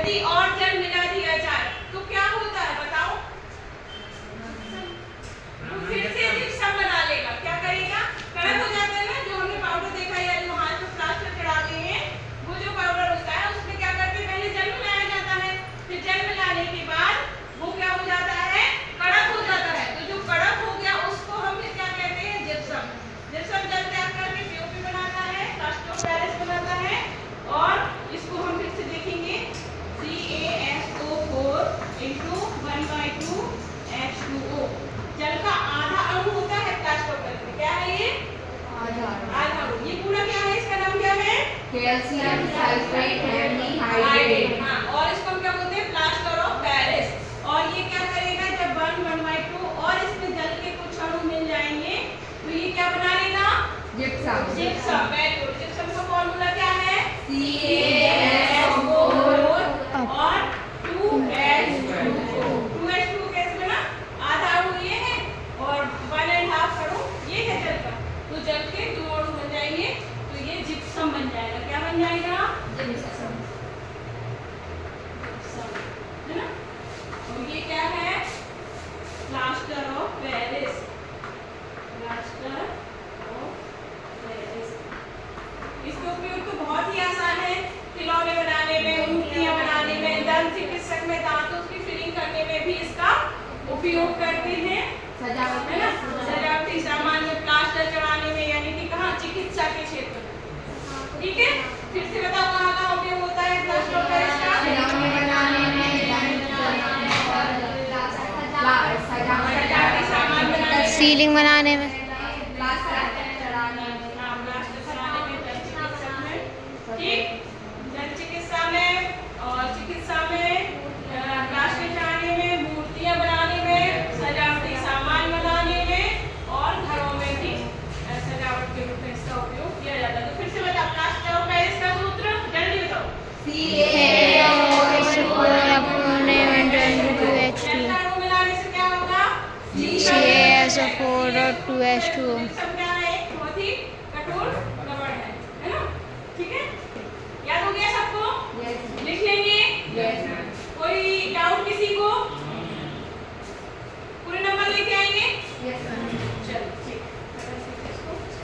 यदि और जल मिला दिया जाए तो क्या होता है बताओ? वो फिर से जिप्सम बना लेगा। क्या करेगा? कड़क हो जाता है ना, जो हमने पाउडर देखा या जो हाथ पे प्लास्टर चढ़ाते हैं, वो जो पाउडर होता है उसमें क्या करते हैं, पहले जल मिलाया जाता है, फिर जल मिलाने के बाद वो क्या हो जाता है, कड़क हो जाता है। तो जो कड़क हो गया उसको हम फिर क्या कहते हैं, जिप्सम। जिप्सम जल त्याग करके पीओपी बनाता है, प्लास्टर ऑफ पेरिस बनाता है। और इसको हम फिर से देखेंगे, CaSO4 × 1/2 H2O। जल का आधा अणु होता है प्लास्टर ऑफ पेरिस में। क्या है ये? आधा अणु। ये पूरा क्या है, इसका नाम क्या है? Calcium sulphate aldehyde. हाँ, और इसको हम क्या बोलते हैं, प्लास्टर ऑफ पेरिस। और ये क्या करेगा, जब 1/2 और इसमें जल के कुछ अणु मिल जाएंगे तो ये क्या बना लेगा, gypsum. Gypsum. Very good. Gypsum का फॉर्मूला क्या है? CaSO4 और 2H2O। 2H2O कैसे बना? आधा अणु ये है और 1.5 अणु ये है जल का। तो जल के 2 अणु बन जाएंगे तो ये जिप्सम बन जाएगा। क्या बन जाएगा? जिप्सम। है ना? और ये क्या है? Plaster of Paris. Plaster of Paris. इसका उपयोग तो बहुत ही आसान है, खिलौने बनाने में, मूर्तियां बनाने में, दंत चिकित्सक में दांतों की फिलिंग करने में भी इसका उपयोग करते हैं। सजावट है ना? सजावटी सामान में, प्लास्टर चढ़ाने में, यानी कि कहाँ, चिकित्सा के क्षेत्र में। ठीक है, फिर से बताओ कहाँ कहाँ उपयोग होता है प्लास्टर ऑफ पेरिस का? खिलौने बनाने में, सजावटी सामान बनाने में, सीलिंग बनाने में, प्लास्टर चढ़ाने में। प्लास्टर चढ़ाने में, दंत चिकित्सक में। ठीक, दंत चिकित्सा में और चिकित्सा में, प्लास्टर चढ़ाने में, मूर्तियां बनाने में, सजावटी सामान बनाने में और घरों में भी सजावट के रूप में इसका उपयोग किया जाता है। तो फिर से बताओ, प्लास्टर ऑफ पेरिस का सूत्र जल्दी बताओ। CaSO4 जल का अणु मिलाने से क्या होगा? CaSO4 और 2H2O।